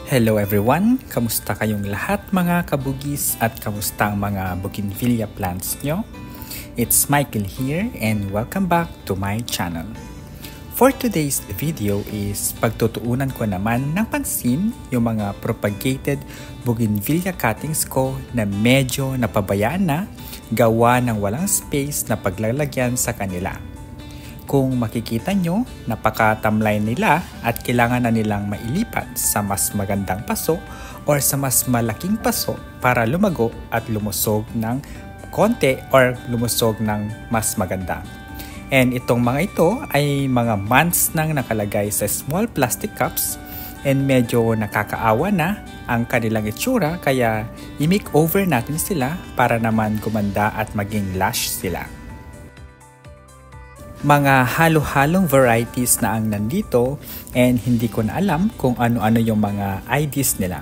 Hello everyone! Kamusta kayong lahat mga kabugis at kamusta ang mga bougainvillea plants nyo? It's Michael here and welcome back to my channel. For today's video is pagtutuunan ko naman ng pansin yung mga propagated bougainvillea cuttings ko na medyo napabayaan na gawa ng walang space na paglalagyan sa kanila. Kung makikita nyo, napakatamlay nila at kailangan na nilang mailipat sa mas magandang paso or sa mas malaking paso para lumago at lumusog ng konti or lumusog ng mas maganda. And itong mga ito ay mga months nang nakalagay sa small plastic cups and medyo nakakaawa na ang kanilang itsura kaya i-makeover natin sila para naman gumanda at maging lush sila. Mga halo-halong varieties na ang nandito and hindi ko na alam kung ano-ano yung mga IDs nila.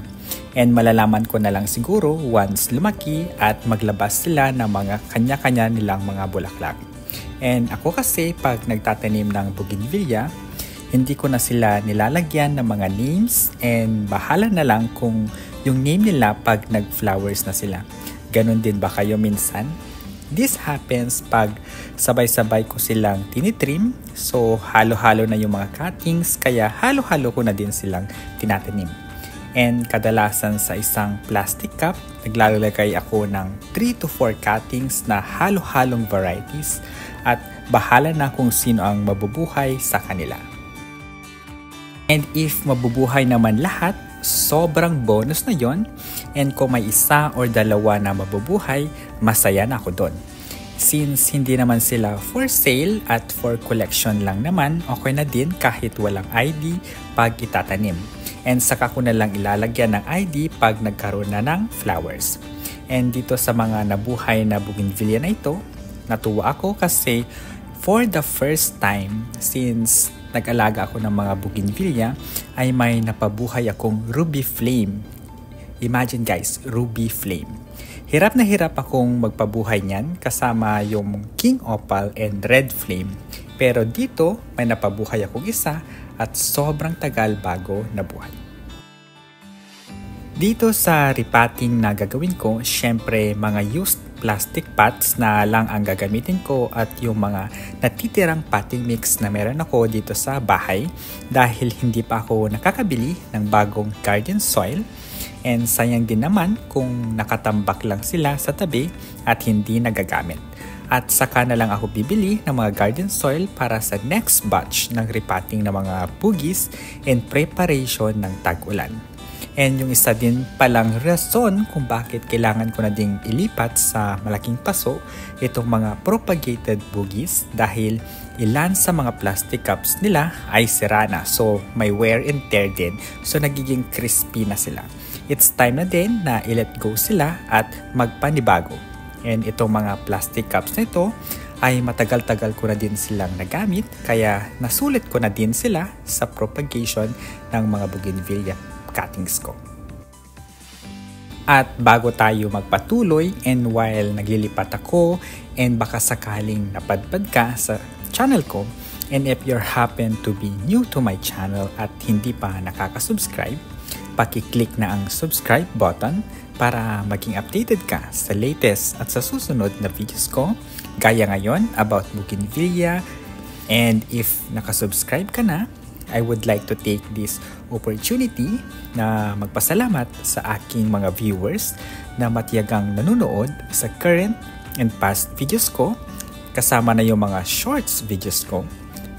And malalaman ko na lang siguro once lumaki at maglabas sila ng mga kanya-kanya nilang mga bulaklak. And ako kasi pag nagtatanim ng bougainvillea, hindi ko na sila nilalagyan ng mga names and bahala na lang kung yung name nila pag nag-flowers na sila. Ganon din ba kayo minsan? This happens pag sabay-sabay ko silang tinitrim, so halo-halo na yung mga cuttings, kaya halo-halo ko na din silang tinatanim. And kadalasan sa isang plastic cup, naglalagay ako ng 3 to 4 cuttings na halo-halong varieties at bahala na kung sino ang mabubuhay sa kanila. And if mabubuhay naman lahat, sobrang bonus na yon. And kung may isa or dalawa na mabubuhay, masaya na ako doon. Since hindi naman sila for sale at for collection lang naman, okay na din kahit walang ID pag itatanim. And saka ko na lang ilalagyan ng ID pag nagkaroon na ng flowers. And dito sa mga nabuhay na bougainvillea na ito, natuwa ako kasi for the first time since nag-alaga ako ng mga bougainvillea ay may napabuhay akong ruby flame. Imagine guys, ruby flame. Hirap na hirap akong magpabuhay niyan kasama yung king opal and red flame. Pero dito may napabuhay akong isa at sobrang tagal bago nabuhay. Dito sa repotting na gagawin ko, syempre mga used plastic pots na lang ang gagamitin ko at yung mga natitirang potting mix na meron ako dito sa bahay dahil hindi pa ako nakakabili ng bagong garden soil. And sayang din naman kung nakatambak lang sila sa tabi at hindi nagagamit. At saka na lang ako bibili ng mga garden soil para sa next batch ng repotting ng mga bugis and preparation ng tag-ulan. And yung isa din palang rason kung bakit kailangan ko na ding ilipat sa malaking paso itong mga propagated bugis dahil ilan sa mga plastic cups nila ay sira na. So may wear and tear din. So nagiging crispy na sila. It's time na din na i-let go sila at magpanibago. And itong mga plastic cups na ito ay matagal-tagal ko na din silang nagamit kaya nasulit ko na din sila sa propagation ng mga bougainvillea cuttings ko. At bago tayo magpatuloy and while naglilipat ako and baka sakaling napadpad ka sa channel ko and if you happen to be new to my channel at hindi pa nakaka-subscribe, paki-click na ang subscribe button para maging updated ka sa latest at sa susunod na videos ko gaya ngayon about bougainvillea. And if nakasubscribe ka na, I would like to take this opportunity na magpasalamat sa aking mga viewers na matiyagang nanonood sa current and past videos ko kasama na yung mga shorts videos ko.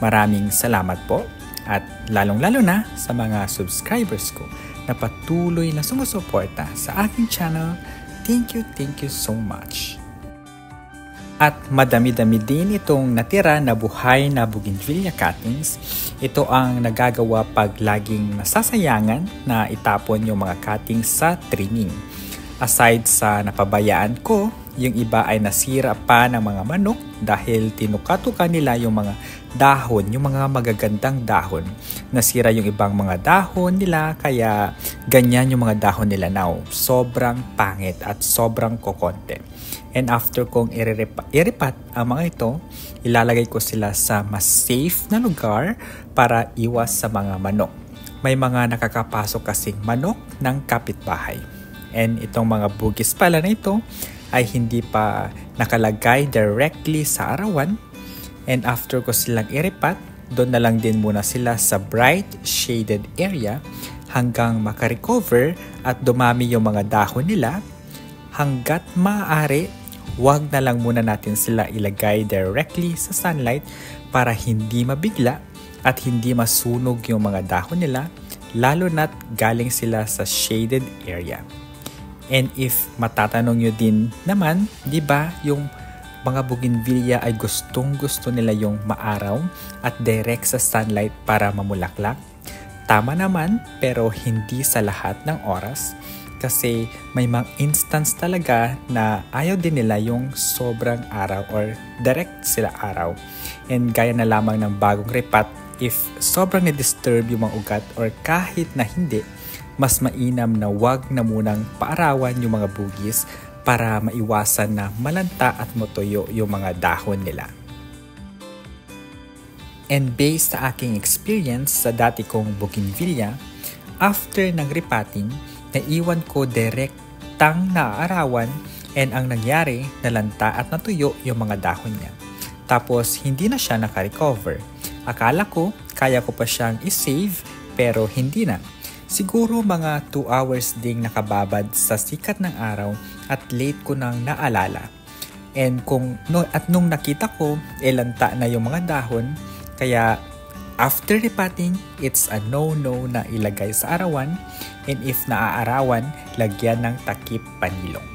Maraming salamat po at lalong-lalo na sa mga subscribers ko na patuloy na sumusuporta sa aking channel. Thank you so much. At madami-dami din itong natira na buhay na bougainvillea cuttings. Ito ang nagagawa pag laging nasasayangan na itapon yung mga cuttings sa trimming. Aside sa napabayaan ko, yung iba ay nasira pa ng mga manok dahil tinukatukan nila yung mga dahon, yung mga magagandang dahon. Nasira yung ibang mga dahon nila kaya ganyan yung mga dahon nila now. Sobrang pangit at sobrang kokonte. And after kong iripat ang mga ito, ilalagay ko sila sa mas safe na lugar para iwas sa mga manok. may mga nakakapasok kasing manok ng kapitbahay. And itong mga bugis pala na ito ay hindi pa nakalagay directly sa arawan. And after ko silang iripat, doon na lang din muna sila sa bright shaded area hanggang makarecover at dumami yung mga dahon nila. Hanggat maaari, huwag na lang muna natin sila ilagay directly sa sunlight para hindi mabigla at hindi masunog yung mga dahon nila, lalo na't galing sila sa shaded area. And if matatanong nyo din naman, di ba yung mga bougainvillea ay gustong-gusto nila yung maaraw at direct sa sunlight para mamulaklak? Tama naman, pero hindi sa lahat ng oras. Kasi may mga instance talaga na ayaw din nila yung sobrang araw or direct sila araw. And gaya na lamang ng bagong ripat, if sobrang na-disturb yung mga ugat or kahit na hindi, mas mainam na wag na munang paarawan yung mga bugis para maiwasan na malanta at matuyo yung mga dahon nila. And based sa aking experience sa dati kong bougainvillea, after ng repotting, naiwan ko direktang naaarawan and ang nangyari, nalanta at natuyo yung mga dahon niya. Tapos hindi na siya nakarecover. Akala ko kaya ko pa siyang isave pero hindi na. Siguro mga 2 hours ding nakababad sa sikat ng araw at late ko nang naalala. And nung nakita ko, lanta na yung mga dahon, kaya after repotting, it's a no-no na ilagay sa arawan, and if naaarawan, lagyan ng takip panilong.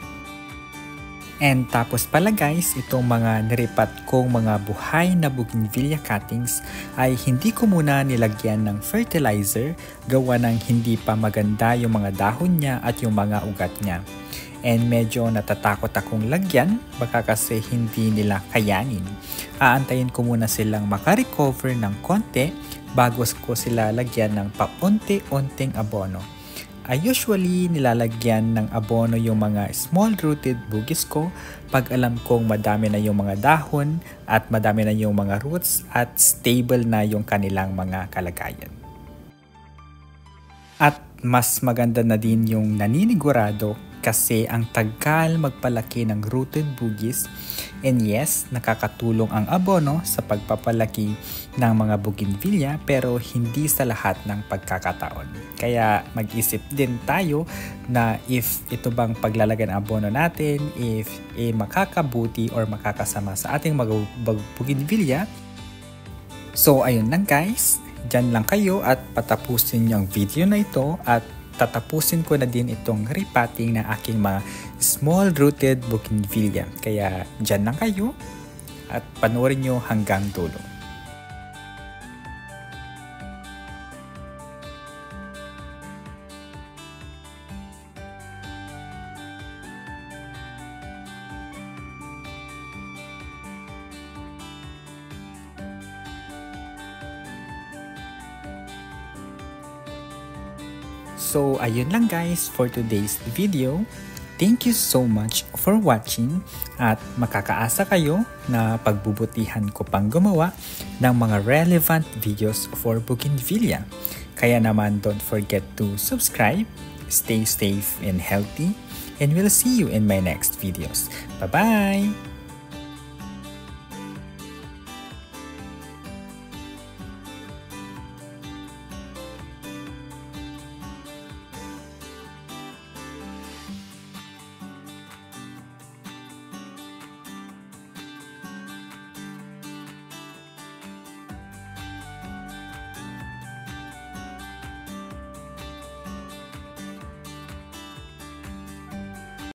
And tapos pala guys, itong mga niripat kong mga buhay na bougainvillea cuttings ay hindi ko muna nilagyan ng fertilizer, gawa ng hindi pa maganda yung mga dahon niya at yung mga ugat niya. And medyo natatakot akong lagyan, baka kasi hindi nila kayanin. Aantayin ko muna silang makarecover ng konti bago ko sila lagyan ng paunti-unting abono. I usually nilalagyan ng abono yung mga small-rooted bugis ko pag alam kong madami na yung mga dahon at madami na yung mga roots at stable na yung kanilang mga kalagayan. At mas maganda na din yung naninigurado kasi ang tagal magpalaki ng rooted bugis, and yes, nakakatulong ang abono sa pagpapalaki ng mga bougainvillea pero hindi sa lahat ng pagkakataon. Kaya mag-isip din tayo na if ito bang paglalagay ng abono natin, if makakabuti or makakasama sa ating mga bougainvillea. So ayun lang guys, dyan lang kayo at patapusin niyo ang video na ito at tatapusin ko na din itong repotting na aking mga small-rooted bougainvillea. Kaya dyan lang kayo at panoorin nyo hanggang dulo. So, ayun lang guys for today's video. Thank you so much for watching at makakaasa kayo na pagbubutihan ko pang gumawa ng mga relevant videos for bougainvillea. Kaya naman don't forget to subscribe, stay safe and healthy, and we'll see you in my next videos. Bye-bye!